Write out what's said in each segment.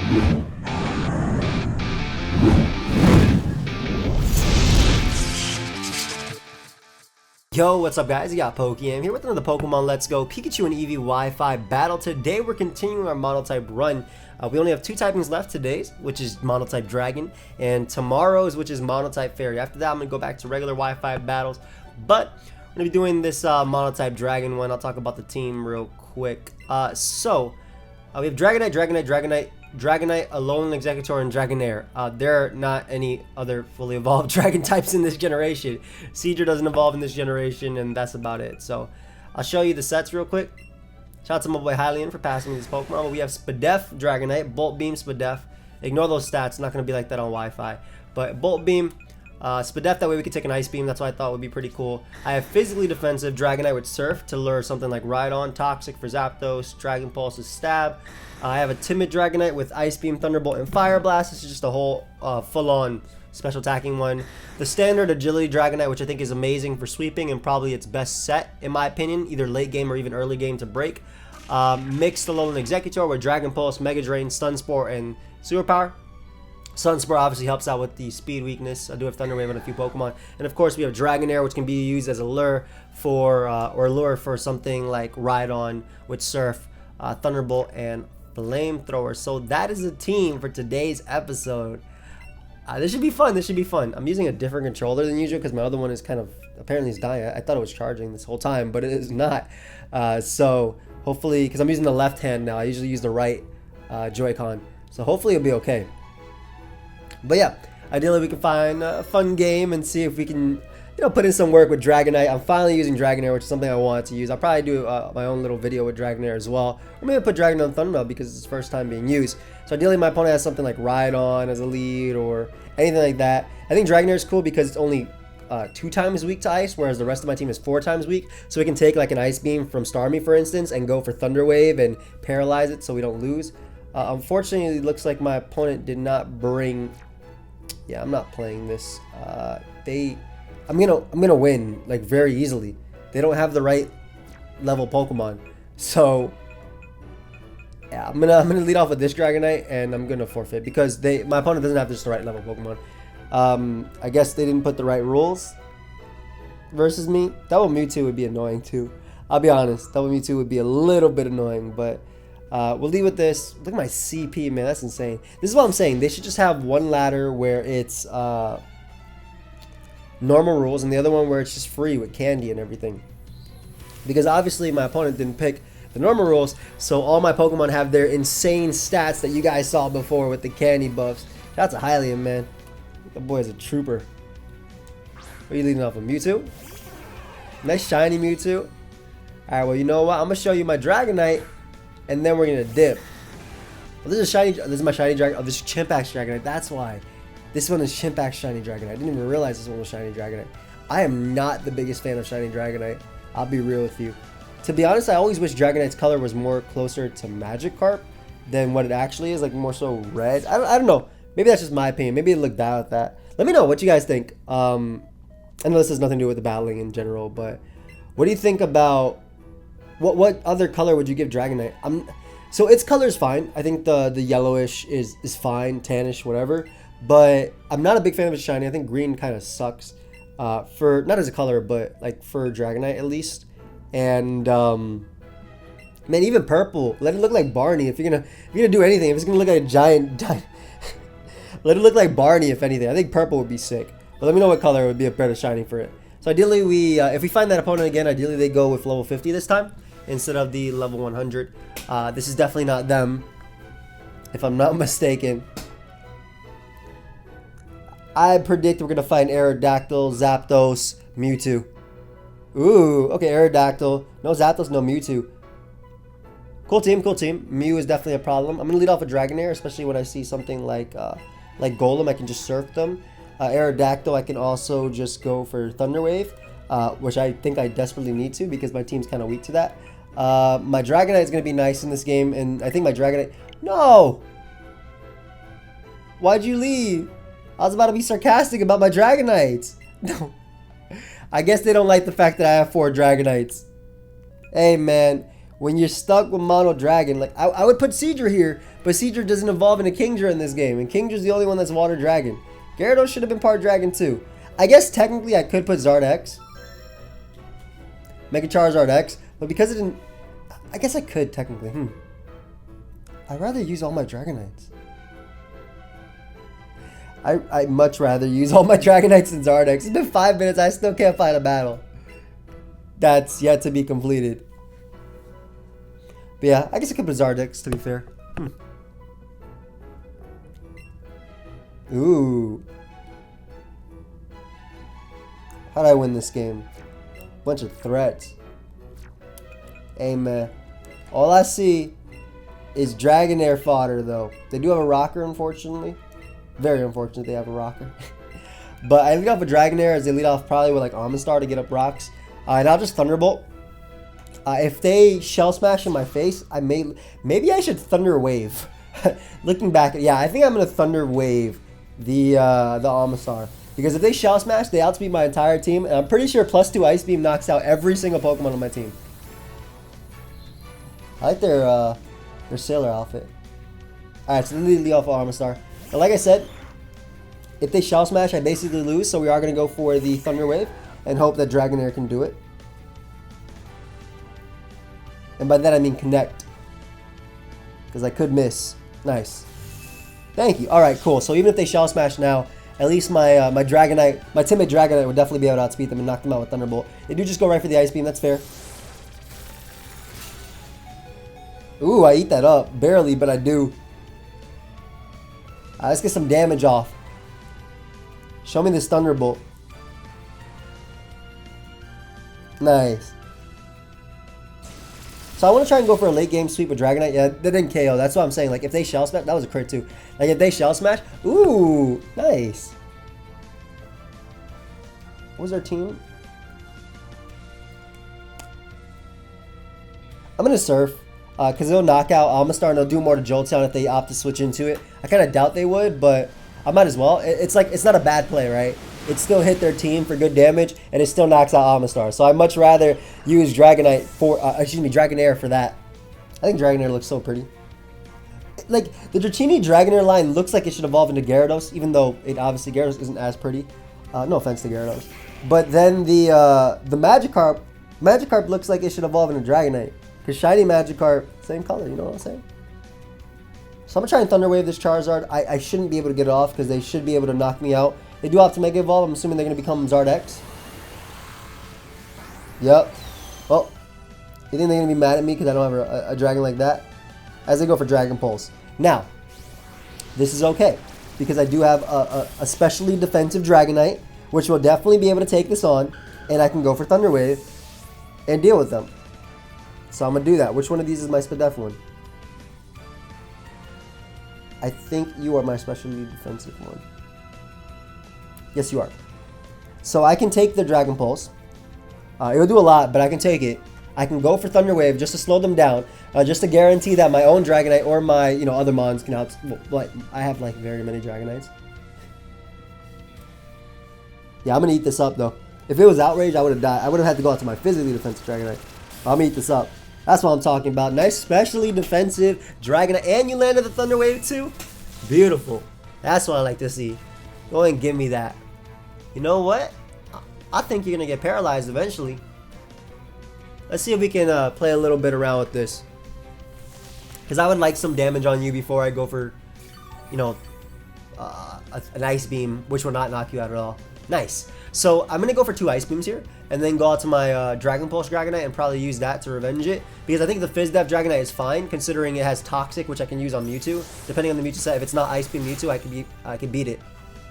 Yo, what's up guys? You got pokeaim here with another Pokemon Let's Go Pikachu and Eevee Wi-Fi battle. Today we're continuing our mono-type run. We only have two typings left today's, which is mono-type Dragon, and tomorrow's, which is mono-type Fairy. After that I'm going to go back to regular Wi-Fi battles, but we're going to be doing this mono-type Dragon one. I'll talk about the team real quick. We have Dragonite, Alolan Executor, and Dragonair. There are not any other fully evolved dragon types in this generation. Seadra doesn't evolve in this generation, and that's about it. So I'll show you the sets real quick. Shout out to my boy Hylian for passing me this Pokemon. But we have Spadef, Dragonite, Bolt Beam, Spadef. Ignore those stats, it's not going to be like that on Wi-Fi. But Bolt Beam, Spadef, that way we can take an Ice Beam. That's what I thought would be pretty cool. I have Physically Defensive Dragonite with Surf to lure something like Rhydon, Toxic for Zapdos, Dragon Pulse is Stab. I have a Timid Dragonite with Ice Beam, Thunderbolt, and Fire Blast. This is just a whole full-on special attacking one. The standard Agility Dragonite, which I think is amazing for sweeping and probably its best set, in my opinion, either late game or even early game to break. Mixed Alolan Executor with Dragon Pulse, Mega Drain, Stun Spore, and Sewer Power. Stun Spore obviously helps out with the speed weakness. I do have Thunder Wave on a few Pokemon. And of course we have Dragonair, which can be used as a lure for, something like Rhydon with Surf, Thunderbolt, and Flamethrower. So that is the team for today's episode. This should be fun. This should be fun. I'm using a different controller than usual because my other one is kind of, apparently it's dying. I thought it was charging this whole time, but it is not. So hopefully, because I'm using the left hand now, I usually use the right Joy-Con. So hopefully it'll be okay. But yeah, ideally we can find a fun game and see if we can, put in some work with Dragonite. I'm finally using Dragonair, which is something I wanted to use. I'll probably do my own little video with Dragonair as well. Or maybe put Dragon on Thunderbolt because it's its first time being used. So ideally my opponent has something like Rhydon as a lead or anything like that. I think Dragonair is cool because it's only 2 times weak to Ice, whereas the rest of my team is 4 times weak. So we can take like an Ice Beam from Starmie, for instance, and go for Thunder Wave and paralyze it so we don't lose. Unfortunately, it looks like my opponent did not bring... Yeah, I'm not playing this. I'm gonna win like very easily. They don't have the right level Pokemon, so yeah, I'm gonna lead off with this Dragonite and I'm gonna forfeit because my opponent doesn't have just the right level Pokemon. I guess they didn't put the right rules versus me. Double Mewtwo would be annoying too. I'll be honest, Double Mewtwo would be a little bit annoying, but we'll lead with this. Look at my CP, man, that's insane. This is what I'm saying. They should just have one ladder where it's normal rules and the other one where it's just free with candy and everything. Because obviously my opponent didn't pick the normal rules, so all my Pokemon have their insane stats that you guys saw before with the candy buffs. Shout out to Hylian, man. That boy is a trooper. What are you leading off of? Mewtwo? Nice shiny Mewtwo. Alright, well, you know what? I'm going to show you my Dragonite, and then we're going to dip. Well, this is my shiny Dragon. Oh, this is Chimpax Dragonite. That's why. This one is Chimpax Shiny Dragonite. I didn't even realize this one was Shiny Dragonite. I am not the biggest fan of Shiny Dragonite. I'll be real with you. To be honest, I always wish Dragonite's color was more closer to Magikarp than what it actually is, like more so red. I don't know. Maybe that's just my opinion. Maybe it looked bad with that. Let me know what you guys think. I know this has nothing to do with the battling in general, but what do you think about what other color would you give Dragonite? So its color is fine. I think the yellowish is fine, tannish, whatever. But I'm not a big fan of its shiny. I think green kind of sucks for not as a color, but like for Dragonite at least. And man, even purple. Let it look like Barney. If you're gonna do anything, if it's gonna look like a giant, let it look like Barney. If anything, I think purple would be sick. But let me know what color would be a better shiny for it. So ideally, if we find that opponent again, ideally they go with level 50 this time instead of the level 100. This is definitely not them, if I'm not mistaken. I predict we're going to find Aerodactyl, Zapdos, Mewtwo. Ooh, okay, Aerodactyl. No Zapdos, no Mewtwo. Cool team, cool team. Mew is definitely a problem. I'm going to lead off with Dragonair, especially when I see something like Golem. I can just surf them. Aerodactyl, I can also just go for Thunder Wave, which I think I desperately need to because my team's kind of weak to that. My Dragonite is going to be nice in this game, and I think my Dragonite... No! Why'd you leave? I was about to be sarcastic about my Dragonites. No. I guess they don't like the fact that I have 4 Dragonites. Hey, man. when you're stuck with Mono Dragon. Like, I would put Seadra here, but Seadra doesn't evolve into Kingdra in this game, and Kingdra's the only one that's Water Dragon. Gyarados should have been part Dragon too. I guess technically I could put Zard X. Make a Charizard X, but because it didn't... I guess I could technically. I'd rather use all my Dragonites. I'd much rather use all my Dragonites than Zard X. It's been 5 minutes, I still can't find a battle that's yet to be completed. But yeah, I guess I could put Zard X, to be fair. Ooh. How'd I win this game? Bunch of threats. Hey man, all I see is Dragonair fodder though. They do have a rocker, unfortunately. Very unfortunate they have a rocker. But I lead off with Dragonair as they lead off probably with like Omastar to get up rocks. And I'll just Thunderbolt. If they Shell Smash in my face, maybe I should Thunder Wave. Looking back, yeah, I think I'm gonna Thunder Wave the Omastar. Because if they Shell Smash, they outspeed my entire team, and I'm pretty sure +2 Ice Beam knocks out every single Pokemon on my team. I like their sailor outfit. Alright, so they lead off Omastar. And like I said, if they Shell Smash, I basically lose, so we are going to go for the Thunder Wave and hope that Dragonair can do it. And by that I mean connect. Because I could miss. Nice. Thank you. Alright, cool. So even if they Shell Smash now, at least my my Dragonite, my timid Dragonite would definitely be able to outspeed them and knock them out with Thunderbolt. They do just go right for the Ice Beam, that's fair. Ooh, I eat that up. Barely, but I do. Let's get some damage off. Show me this Thunderbolt. Nice. So I want to try and go for a late game sweep with Dragonite. Yeah, they didn't KO. That's what I'm saying. Like, if they Shell Smash, that was a crit too. Like, if they Shell Smash, ooh, nice. What was our team? I'm going to Surf. Because they'll knock out Omastar and they'll do more to Jolteon if they opt to switch into it. I kind of doubt they would, but I might as well. It's like, it's not a bad play, right? It still hit their team for good damage, and it still knocks out Omastar. So I'd much rather use Dragonite for, Dragonair for that. I think Dragonair looks so pretty. Like, the Dratini Dragonair line looks like it should evolve into Gyarados, even though it obviously Gyarados isn't as pretty. No offense to Gyarados. But then the Magikarp looks like it should evolve into Dragonite. Because shiny Magikarp, same color, you know what I'm saying? So I'm going to try and Thunder Wave this Charizard. I shouldn't be able to get it off because they should be able to knock me out. They do have to Mega Evolve. I'm assuming they're going to become Zard X. Yep. Well, you think they're going to be mad at me because I don't have a dragon like that? As they go for Dragon Pulse. Now, this is okay. Because I do have a specially defensive Dragonite, which will definitely be able to take this on. And I can go for Thunder Wave and deal with them. So I'm going to do that. Which one of these is my Spadef one? I think you are my specially defensive one. Yes, you are. So I can take the Dragon Pulse. It will do a lot, but I can take it. I can go for Thunder Wave just to slow them down. Just to guarantee that my own Dragonite or my, other Mons can out... Well, I have, like, very many Dragonites. Yeah, I'm going to eat this up, though. If it was Outrage, I would have died. I would have had to go out to my physically defensive Dragonite. I'm going to eat this up. That's what I'm talking about. Nice, specially defensive Dragonite. And you landed the Thunder Wave too? Beautiful. That's what I like to see. Go ahead and give me that. You know what? I think you're going to get paralyzed eventually. Let's see if we can play a little bit around with this. Because I would like some damage on you before I go for, an Ice Beam, which will not knock you out at all. Nice. So I'm going to go for 2 Ice Beams here, and then go out to my Dragon Pulse Dragonite and probably use that to revenge it. Because I think the FizzDev Dragonite is fine, considering it has Toxic, which I can use on Mewtwo. Depending on the Mewtwo set, if it's not Ice Beam Mewtwo, I can beat it.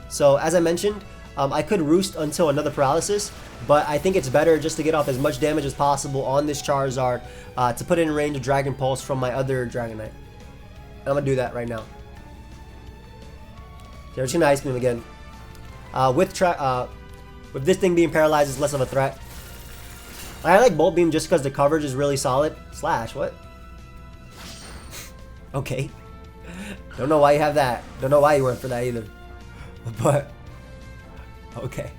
So as I mentioned, I could Roost until another Paralysis, but I think it's better just to get off as much damage as possible on this Charizard to put it in range of Dragon Pulse from my other Dragonite. And I'm going to do that right now. Okay, we're just going to Ice Beam again. With this thing being paralyzed, it's less of a threat. I like Bolt Beam just because the coverage is really solid. Slash, what? Okay. Don't know why you have that. Don't know why you went for that either. But, okay.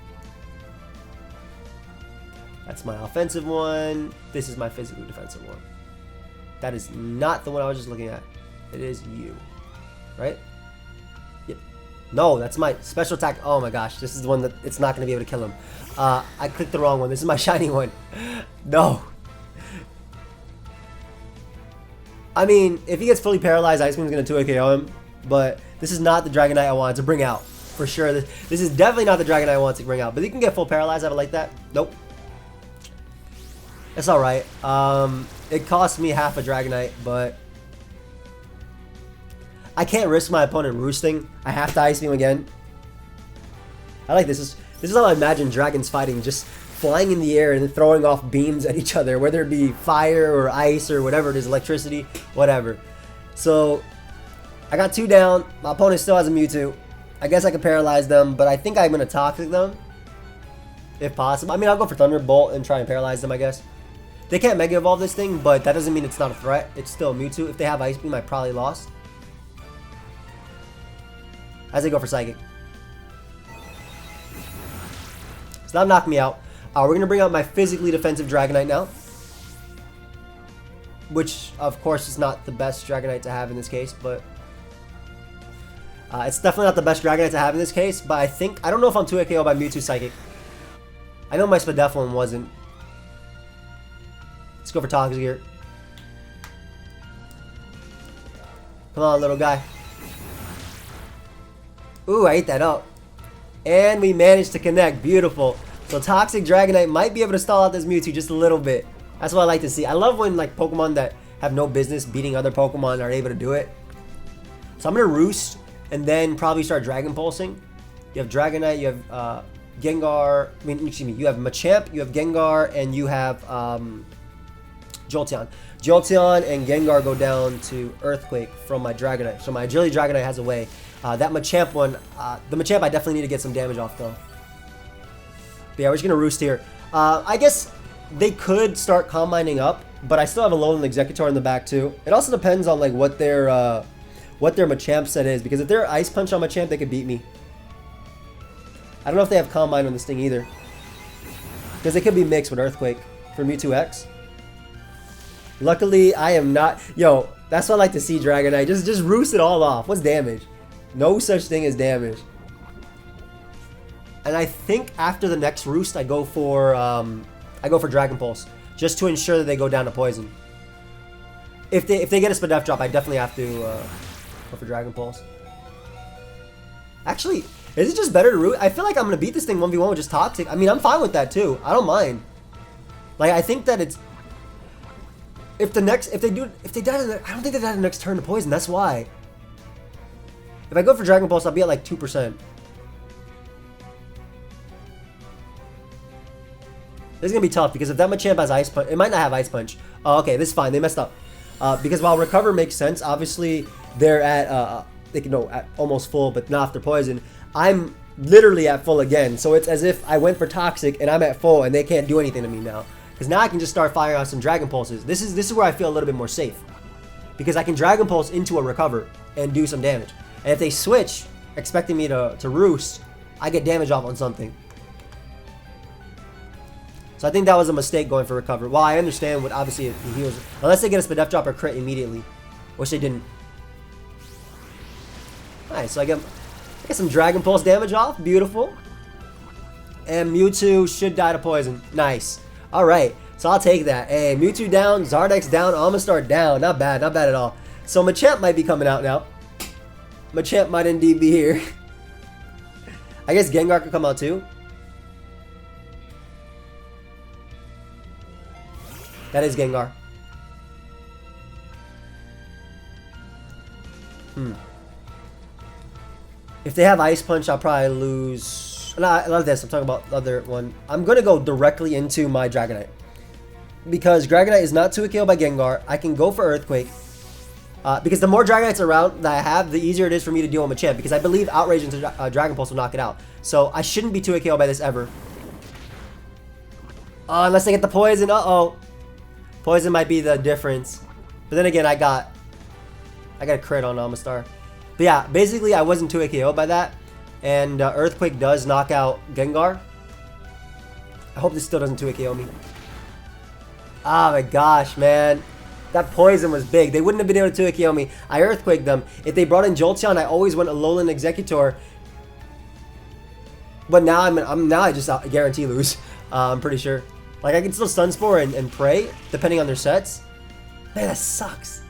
That's my offensive one. This is my physically defensive one. That is not the one I was just looking at. It is you. Right? Yep. No, that's my special attack. Oh my gosh. This is the one that it's not going to be able to kill him. I clicked the wrong one. This is my shiny one. No. I mean, if he gets fully paralyzed, Ice Beam's going to 2-hit KO him. But this is not the Dragonite I wanted to bring out. For sure. This is definitely not the Dragonite I wanted to bring out. But he can get full paralyzed. I would like that. Nope. It's alright. It cost me half a Dragonite, but I can't risk my opponent roosting. I have to Ice Beam again. I like this. This is how I imagine dragons fighting. Just flying in the air and throwing off beams at each other. Whether it be fire or ice or whatever it is. Electricity. Whatever. So, I got 2 down. My opponent still has a Mewtwo. I guess I can paralyze them, but I think I'm going to Toxic them. If possible. I mean, I'll go for Thunderbolt and try and paralyze them, I guess. They can't Mega Evolve this thing, but that doesn't mean it's not a threat. It's still a Mewtwo. If they have Ice Beam, I probably lost. As they go for Psychic. So that'll knock me out. We're going to bring out my physically defensive Dragonite now. Which, of course, is not the best Dragonite to have in this case, but it's definitely not the best Dragonite to have in this case, but I don't know if I'm 2-hit KO by Mewtwo Psychic. I know my Spadeflin wasn't. Let's go for Toxic here. Come on, little guy. Ooh, I ate that up. And we managed to connect. Beautiful. So Toxic Dragonite might be able to stall out this Mewtwo just a little bit. That's what I like to see. I love when like Pokemon that have no business beating other Pokemon are able to do it. So I'm going to Roost and then probably start Dragon Pulsing. You have Dragonite, you have Gengar, you have Machamp, you have Gengar, and you have Jolteon. Jolteon and Gengar go down to Earthquake from my Dragonite. So my Agility Dragonite has a way. That Machamp one, the Machamp I definitely need to get some damage off though. But yeah, we're just going to Roost here. I guess they could start combining up, but I still have a Alolan Executor in the back too. It also depends on like what their Machamp set is, because if they're Ice Punch on Machamp, they could beat me. I don't know if they have Combine on this thing either, because they could be mixed with Earthquake for Mewtwo X. Luckily, I am not. Yo, that's what I like to see, Dragonite. Just roost it all off. What's damage? No such thing as damage. And I think after the next roost, I go for Dragon Pulse, just to ensure that they go down to Poison. If they get a Spadef drop, I definitely have to go for Dragon Pulse. Actually, is it just better to root? I feel like I'm gonna beat this thing 1v1 with just Toxic. I mean, I'm fine with that too. I don't mind. Like, I think that it's if they die, I don't think they die the next turn to Poison. That's why. If I go for Dragon Pulse, I'll be at like 2%. This is gonna be tough because if that Machamp has Ice Punch, it might not have Ice Punch. Oh, okay, this is fine. They messed up. Because while Recover makes sense, obviously they're at they can go at almost full, but not after Poison. I'm literally at full again, so it's as if I went for Toxic and I'm at full and they can't do anything to me now. Because now I can just start firing out some Dragon Pulses. This is where I feel a little bit more safe, because I can Dragon Pulse into a Recover and do some damage. And if they switch, expecting me to Roost, I get damage off on something. So I think that was a mistake going for Recover. While I understand what obviously it heals, unless they get a Spadef drop or crit immediately, which they didn't. Nice, so I get some Dragon Pulse damage off. Beautiful. And Mewtwo should die to Poison. Nice. Alright, so I'll take that. Hey, Mewtwo down, Zardex down, Omastar down. Not bad at all. So Machamp might be coming out now. Machamp might indeed be here. I guess Gengar could come out too. That is Gengar. If they have Ice Punch, I'll probably lose. No, I love this. I'm talking about the other one. I'm going to go directly into my Dragonite, because Dragonite is not 2-hit KO by Gengar. I can go for Earthquake. Because the more Dragonites around that I have, the easier it is for me to deal with Machamp, because I believe Outrage into Dragon Pulse will knock it out. So I shouldn't be 2-hit KO by this ever. Unless they get the Poison. Uh-oh. Poison might be the difference. But then again, I got a crit on Omastar. But yeah, basically I wasn't 2-hit KO by that. And Earthquake does knock out Gengar. I hope this still doesn't 2-hit KO me. Oh my gosh, man. That poison was big. They wouldn't have been able to KO me. I Earthquaked them. If they brought in Jolteon, I always went Alolan Exeggutor. But now I just guarantee lose. I'm pretty sure. Like, I can still Stun Spore and Prey, depending on their sets. Man, that sucks.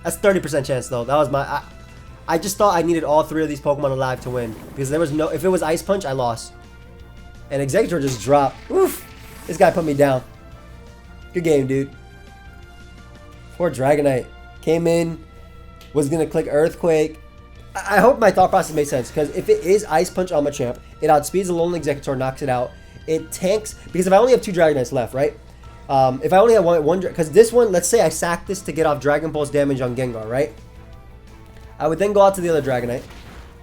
That's 30% chance, though. That was my... I just thought I needed all 3 of these Pokemon alive to win. Because there was no... If it was Ice Punch, I lost. And Exeggutor just dropped. Oof. This guy put me down. Good game, dude. Poor Dragonite. Came in. Was going to click Earthquake. I hope my thought process made sense. Because if it is Ice Punch on Machamp, it outspeeds the Alolan Exeggutor, knocks it out. It tanks. Because if I only have 2 Dragonites left, right? If I only have one... Because this one, let's say I sack this to get off Dragon Pulse damage on Gengar, right? I would then go out to the other Dragonite.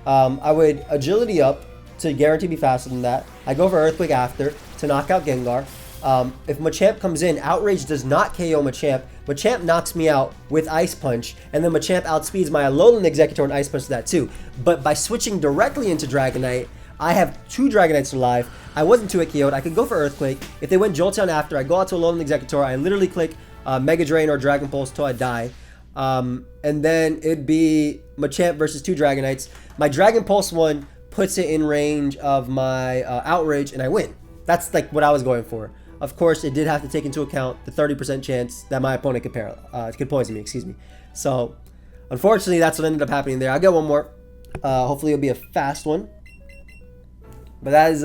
I would Agility up to guarantee be faster than that. I go for Earthquake after to knock out Gengar. If Machamp comes in, Outrage does not KO Machamp. Machamp knocks me out with Ice Punch, and then Machamp outspeeds my Alolan Exeggutor and Ice Punch to that too. But by switching directly into Dragonite, I have 2 Dragonites alive. I wasn't 2-hit KO'd. I could go for Earthquake. If they went Jolteon after, I go out to Alolan Exeggutor. I literally click Mega Drain or Dragon Pulse till I die. And then it'd be Machamp versus 2 Dragonites. My Dragon Pulse one puts it in range of my Outrage, and I win. That's like what I was going for. Of course, it did have to take into account the 30% chance that my opponent could poison me, excuse me. So, unfortunately, that's what ended up happening there. I'll get one more. Hopefully, it'll be a fast one. But that is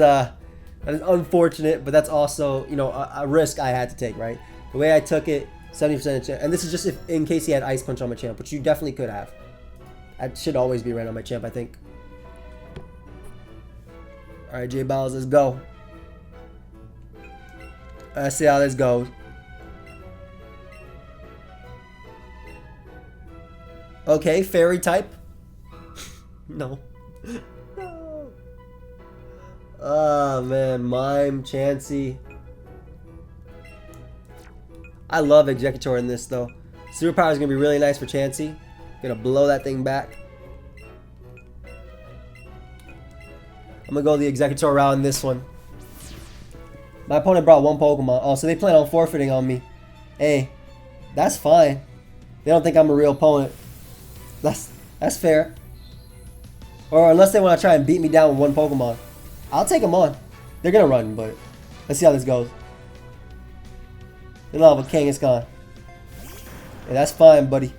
unfortunate, but that's also, you know, a risk I had to take, right? The way I took it, 70% chance. And this is just in case he had Ice Punch on Machamp, which you definitely could have. That should always be right on Machamp, I think. Alright, J-Balls, let's go. Let's see how this goes. Okay, Fairy type. No. No. Oh, man. Mime, Chansey. I love Exeggutor in this, though. Superpower is going to be really nice for Chansey. Going to blow that thing back. I'm going to go the Exeggutor route in this one. My opponent brought 1 Pokemon. Oh, so they plan on forfeiting on me. Hey, that's fine. They don't think I'm a real opponent. That's fair. Or unless they want to try and beat me down with 1 Pokemon. I'll take them on. They're going to run, but let's see how this goes. They love a Kangaskhan. Yeah, that's fine, buddy.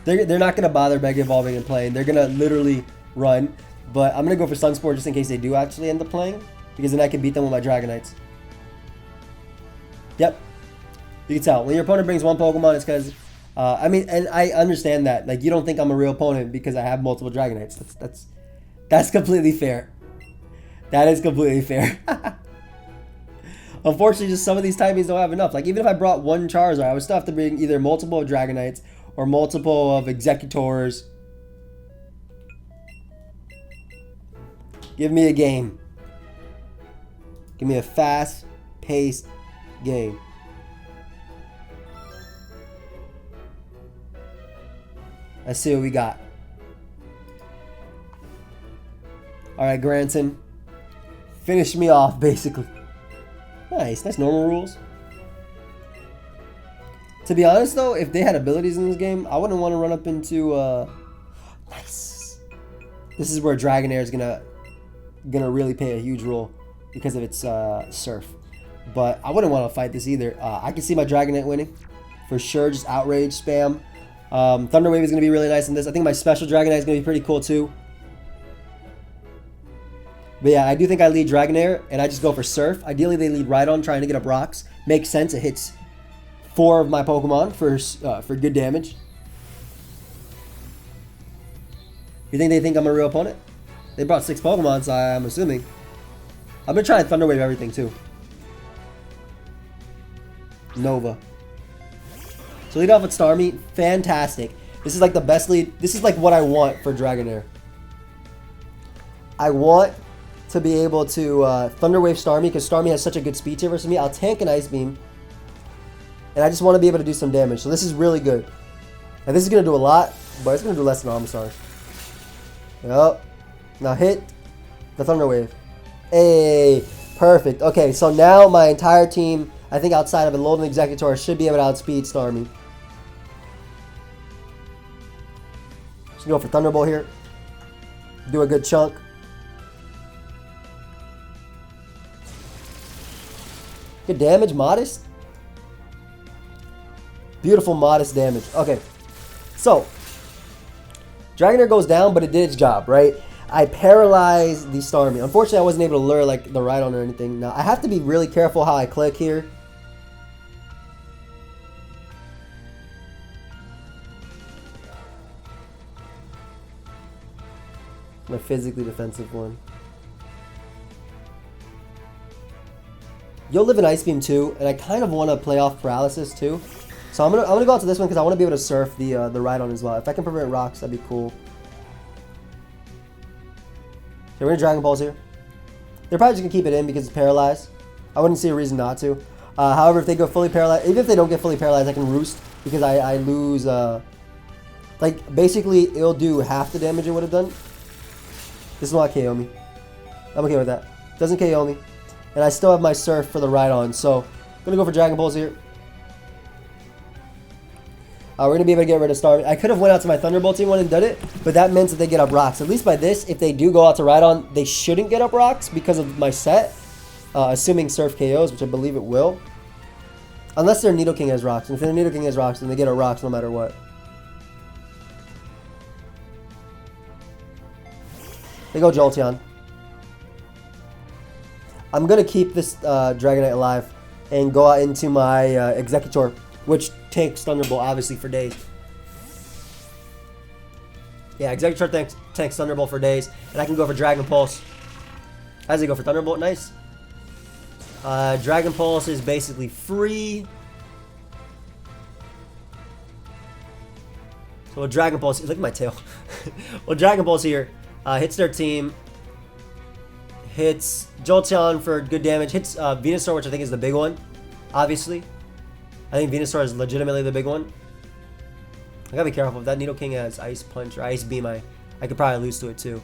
They're not going to bother Mega Evolving and playing. They're going to literally run. But I'm going to go for Sunspore just in case they do actually end up playing. Because then I can beat them with my Dragonites. Yep. You can tell. When your opponent brings 1 Pokemon, it's because... I mean, and I understand that. Like, you don't think I'm a real opponent because I have multiple Dragonites. That's completely fair. That is completely fair. Unfortunately, just some of these typings don't have enough. Like, even if I brought 1 Charizard, I would still have to bring either multiple of Dragonites or multiple of Exeggutors. Give me a game. Give me a fast-paced game. Let's see what we got. Alright, Granson. Finish me off, basically. Nice. Nice normal rules. To be honest, though, if they had abilities in this game, I wouldn't want to run up into... Nice. This is where Dragonair is gonna really play a huge role because of its Surf. But I wouldn't want to fight this either. I can see my Dragonite winning. For sure, just Outrage spam. Thunder Wave is going to be really nice in this. I think my special Dragonite is going to be pretty cool too. But yeah, I do think I lead Dragonair, and I just go for Surf. Ideally, they lead Rhydon, trying to get up rocks. Makes sense. It hits 4 of my Pokemon for good damage. You think they think I'm a real opponent? They brought 6 Pokemon, so I'm assuming. I'm going to try and Thunder Wave everything too. Nova. So lead off with Starmie. Fantastic. This is like the best lead. This is like what I want for Dragonair. I want to be able to Thunder Wave Starmie because Starmie has such a good speed tier versus me. I'll tank an Ice Beam. And I just want to be able to do some damage. So this is really good. And this is going to do a lot, but it's going to do less than Omastar. Yep. Now hit the Thunder Wave. Hey, perfect. Okay, so now my entire team I think outside of a Alolan Executor, I should be able to outspeed Starmie. Just go for Thunderbolt here. Do a good chunk. Good damage, modest. Beautiful, modest damage. Okay, so Dragonair goes down, but it did its job, right? I paralyzed the Starmie. Unfortunately, I wasn't able to lure like the Rhydon or anything. Now I have to be really careful how I click here. My physically defensive one. You'll live in Ice Beam too, and I kind of want to play off Paralysis too. So I'm gonna go out to this one because I want to be able to surf the Rhydon as well. If I can prevent rocks, that'd be cool. Okay, we're gonna Dragon Balls here. They're probably just gonna keep it in because it's paralyzed. I wouldn't see a reason not to. However, if they go fully paralyzed, even if they don't get fully paralyzed, I can Roost because I lose. Like basically, it'll do half the damage it would have done. This will not KO me. I'm okay with that. Doesn't KO me. And I still have my Surf for the Rhydon, so I'm going to go for Dragon Balls here. We're going to be able to get rid of Starmie. I could have went out to my Thunderbolt team one and done it, but that meant that they get up rocks. At least by this, if they do go out to Rhydon, they shouldn't get up rocks because of my set. Assuming Surf KOs, which I believe it will. Unless their Nidoking has rocks. And if their Nidoking has rocks, then they get up rocks no matter what. They go Jolteon. I'm going to keep this Dragonite alive and go out into my Executor, which takes Thunderbolt, obviously, for days. Yeah, Executor tanks Thunderbolt for days, and I can go for Dragon Pulse. As I go for Thunderbolt, nice. Dragon Pulse is basically free. So we'll Dragon Pulse, look at my tail. Well, Dragon Pulse here hits their team. Hits Jolteon for good damage. Hits Venusaur, which I think is the big one. Obviously. I think Venusaur is legitimately the big one. I gotta be careful. If that Nidoking has Ice Punch or Ice Beam, I could probably lose to it too.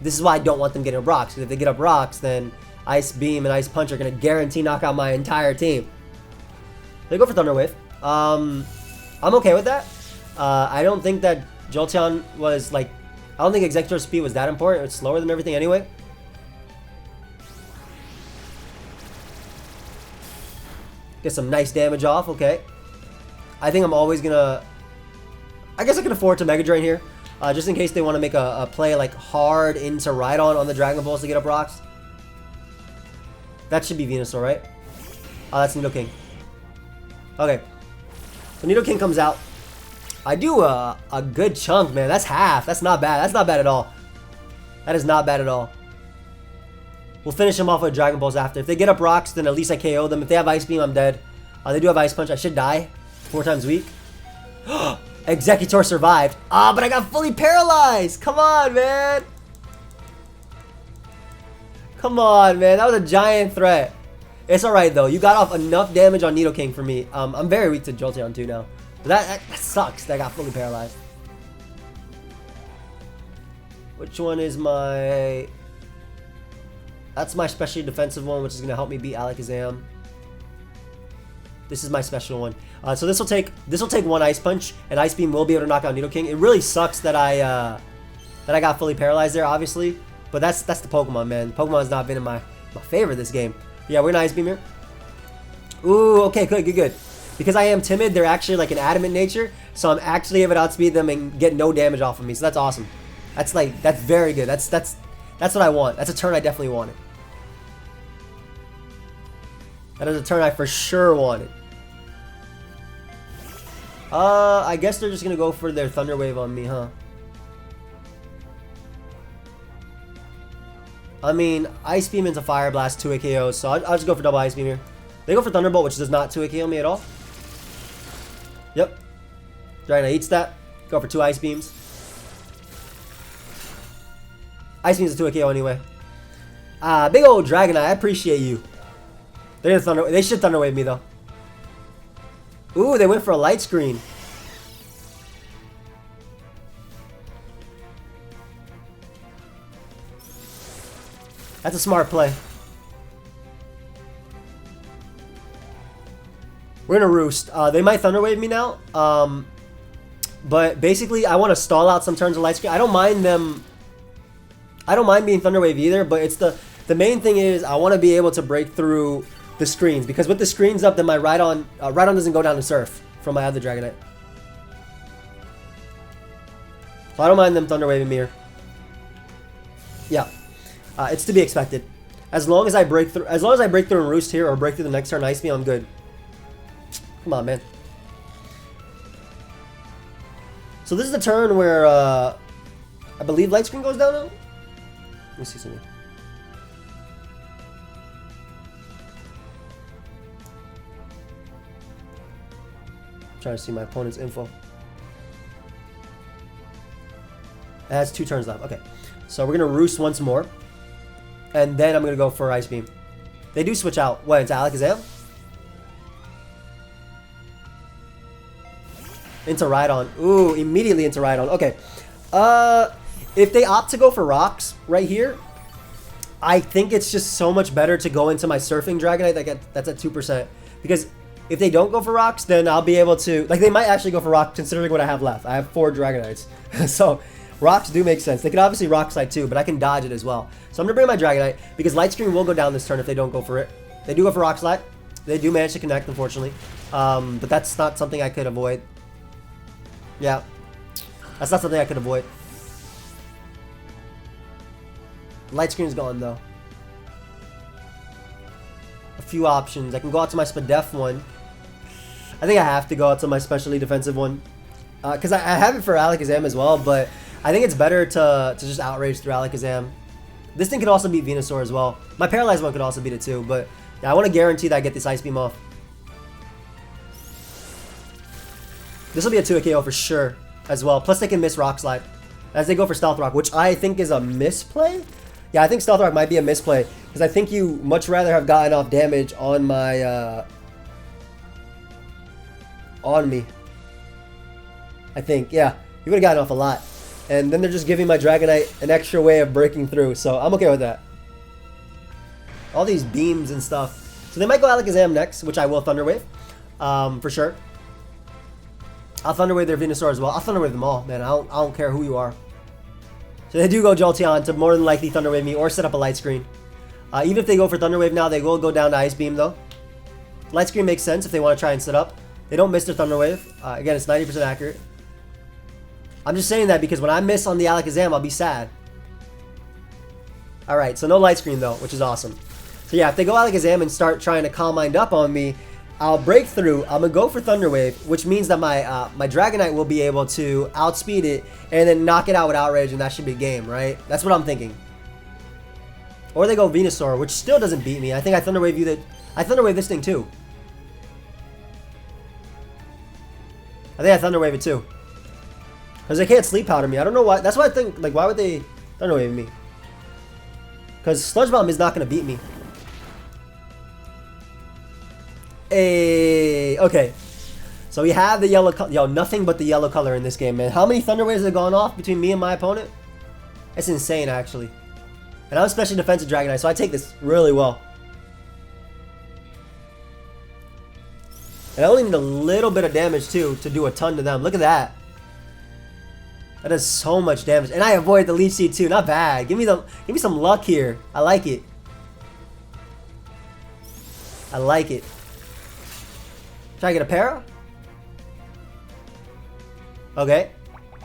This is why I don't want them getting up rocks. Because if they get up rocks, then Ice Beam and Ice Punch are going to guarantee knock out my entire team. They go for Thunder Wave. I'm okay with that. I don't think that Jolteon was like... I don't think Executor speed was that important. It's slower than everything anyway. Get some nice damage off. Okay. I think I'm always going to... I guess I can afford to Mega Drain here. Just in case they want to make a play like hard into Rhydon on the Dragon Balls to get up rocks. That should be Venusaur, right? That's Nidoking. Okay. So Nidoking comes out. I do a good chunk, man. That's half. That's not bad. That's not bad at all. That is not bad at all. We'll finish them off with Dragon Balls after. If they get up rocks, then at least I KO them. If they have Ice Beam, I'm dead. They do have Ice Punch. I should die. 4 times weak. Executor survived. But I got fully paralyzed. Come on, man. Come on, man. That was a giant threat. It's alright, though. You got off enough damage on Nidoking for me. I'm very weak to Jolteon, too, now. That sucks that I got fully paralyzed. Which one is my... That's my specially defensive one, which is going to help me beat Alakazam. This is my special one. So this will take one Ice Punch, and Ice Beam will be able to knock out Nidoking. It really sucks that I got fully paralyzed there, obviously. But that's the Pokemon, man. Pokemon has not been in my favor this game. Yeah, we're gonna Ice Beam here. Ooh, okay, good. Because I am timid, they're actually like an adamant nature, so I'm actually able to outspeed them and get no damage off of me. So that's awesome. That's very good. That's what I want. That's a turn I definitely wanted. That is a turn I for sure wanted. I guess they're just gonna go for their Thunder Wave on me, huh? I mean, Ice Beam into Fire Blast, 2-hit KO, so I'll just go for double Ice Beam here. They go for Thunderbolt, which does not 2-hit KO me at all. Yep. Dragonite eats that. Go for 2 Ice Beams. Ice Beam's a 2-hit KO anyway. Big old Dragonite, I appreciate you. They're gonna they should Thunder Wave me, though. Ooh, they went for a Light Screen. That's a smart play. We're gonna Roost. They might Thunder Wave me now. But basically, I want to stall out some turns of Light Screen. I don't mind them. I don't mind being Thunder Wave either, but it's the main thing is I want to be able to break through the screens, because with the screens up, then my Rhydon doesn't go down to Surf from my other Dragonite. So I don't mind them Thunder Waving me here. Yeah, it's to be expected. As long as I break through, and Roost here, or break through the next turn Ice Beam, I'm good. Come on, man. So this is the turn where I believe Light Screen goes down now. Let me see something. I'm trying to see my opponent's info. It has 2 turns left. Okay, so we're gonna Roost once more, and then I'm gonna go for Ice Beam. They do switch out. What, into Alakazam? Into Rhydon. Ooh, immediately into Rhydon. Okay. If they opt to go for Rocks right here, I think it's just so much better to go into my Surfing Dragonite that's at 2%. Because if they don't go for Rocks, then I'll be able to... Like, they might actually go for Rocks considering what I have left. I have 4 Dragonites. So, Rocks do make sense. They could obviously Rock Slide too, but I can dodge it as well. So I'm going to bring my Dragonite, because Light Screen will go down this turn if they don't go for it. They do go for Rock Slide. They do manage to connect, unfortunately. But that's not something I could avoid. Yeah. That's not something I could avoid. Light Screen's gone, though. A few options. I can go out to my Spadef one. I think I have to go out to my specially defensive one. Because I have it for Alakazam as well, but I think it's better to just Outrage through Alakazam. This thing could also beat Venusaur as well. My Paralyzed one could also beat it too, but yeah, I want to guarantee that I get this Ice Beam off. This will be a 2 KO for sure as well. Plus they can miss Rock Slide as they go for Stealth Rock, which I think is a misplay. Yeah, I think Stealth Rock might be a misplay, because I think you much rather have gotten off damage on my on me. I think, yeah, you would have gotten off a lot. And then they're just giving my Dragonite an extra way of breaking through, so I'm okay with that. All these beams and stuff. So they might go Alakazam next, which I will Thunder Wave, for sure. I'll Thunder Wave their Venusaur as well. I'll Thunder Wave them all, man. I don't care who you are. So they do go Jolteon to more than likely Thunder Wave me or set up a Light Screen. Even if they go for Thunder Wave now, they will go down to Ice Beam though. Light Screen makes sense if they want to try and set up. They don't miss their Thunder Wave. Again, it's 90% accurate. I'm just saying that because when I miss on the Alakazam, I'll be sad. Alright, so no Light Screen though, which is awesome. So yeah, if they go Alakazam and start trying to Calm Mind up on me, I'll break through. I'm going to go for Thunder Wave, which means that my my Dragonite will be able to outspeed it and then knock it out with Outrage, and that should be game, right? That's what I'm thinking. Or they go Venusaur, which still doesn't beat me. I think I Thunder Wave I Thunder Wave this thing too. I think I Thunder Wave it too. Because they can't Sleep Powder me. I don't know why. That's why I think, like, why would they Thunder Wave me? Because Sludge Bomb is not going to beat me. Okay. So we have the yellow color. Yo, nothing but the yellow color in this game, man. How many Thunder Waves have gone off between me and my opponent? It's insane, actually. And I'm especially defensive Dragonite, so I take this really well. And I only need a little bit of damage, too, to do a ton to them. Look at that. That does so much damage. And I avoid the Leech Seed, too. Not bad. Give me some luck here. I like it. I like it. Try to get a para? Okay.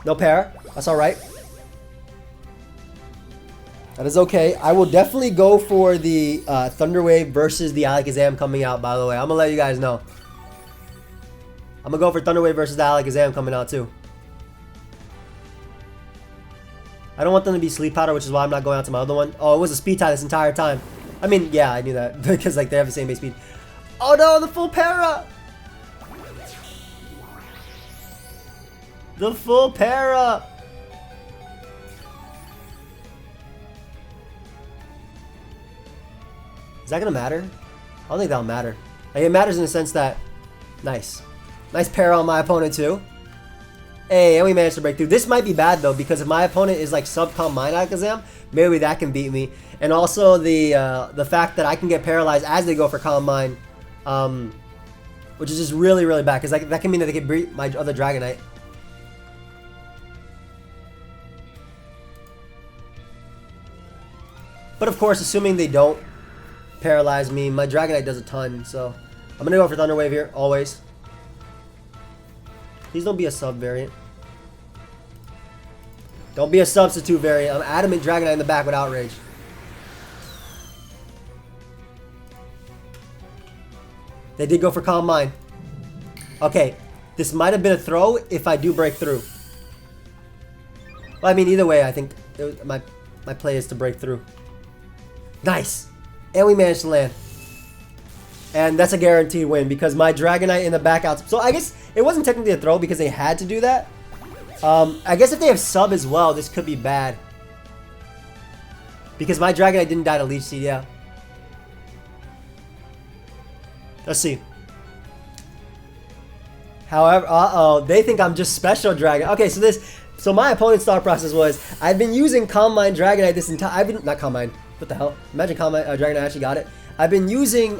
No para. That's alright. That is okay. I will definitely go for the Thunder Wave versus the Alakazam coming out, by the way. I'm going to let you guys know. I'm going to go for Thunder Wave versus the Alakazam coming out, too. I don't want them to be Sleep Powder, which is why I'm not going out to my other one. Oh, it was a Speed Tie this entire time. I mean, yeah, I knew that. Because, like, they have the same base speed. Oh, no, the full para! The full para! Is that gonna matter? I don't think that'll matter. Like, it matters in the sense that... Nice. Nice para on my opponent, too. Hey, and we managed to break through. This might be bad, though, because if my opponent is, like, sub-Calm Mind Alakazam, maybe that can beat me. And also the fact that I can get paralyzed as they go for Calm Mind which is just really, really bad, because that can mean that they can beat my other Dragonite. But of course, assuming they don't paralyze me, my Dragonite does a ton, so I'm going to go for Thunder Wave here, always. Please don't be a sub variant. Don't be a substitute variant. I'm adamant Dragonite in the back with Outrage. They did go for Calm Mind. Okay, this might have been a throw if I do break through. Well, I mean, either way, I think my play is to break through. Nice! And we managed to land. And that's a guaranteed win because my Dragonite in the back out. So I guess it wasn't technically a throw because they had to do that. I guess if they have sub as well, this could be bad. Because my Dragonite didn't die to Leech Seed, yeah. Let's see. However, they think I'm just special Dragon. Okay, so my opponent's thought process was, I've been using Calm Mind Dragonite this entire, not Calm Mind, what the hell? Imagine Calm Mind Dragonite actually got it. I've been using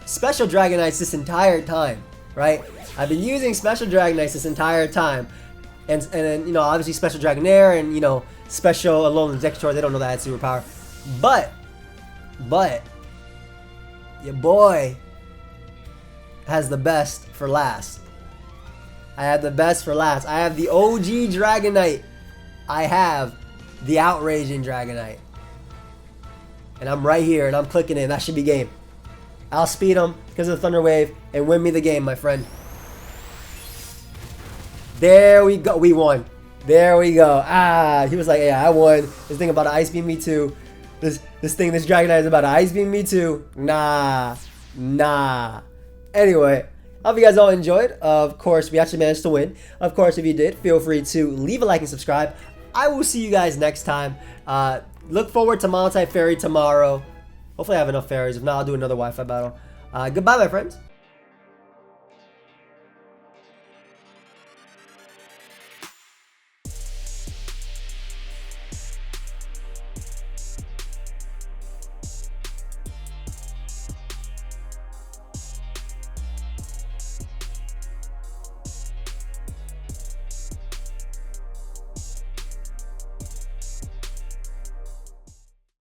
special Dragonites this entire time, right? I've been using special Dragonites this entire time. And then, you know, obviously Special Dragonair and, you know, Special Alolan Exeggutor, they don't know that it's superpower. But, your boy has the best for last. I have the best for last. I have the OG Dragonite. I have the Outraging Dragonite. And I'm right here and I'm clicking in. That should be game. I'll speed him because of the Thunder Wave and win me the game, my friend. There we go. We won. There we go. Ah, he was like, yeah, I won. This thing about to Ice Beam me too. This Dragonite is about to Ice Beam me too. Nah. Anyway, hope you guys all enjoyed. Of course, we actually managed to win. Of course, if you did, feel free to leave a like and subscribe. I will see you guys next time. Look forward to Mono-type Fairy tomorrow. Hopefully I have enough fairies. If not, I'll do another Wi-Fi battle. Goodbye, my friends.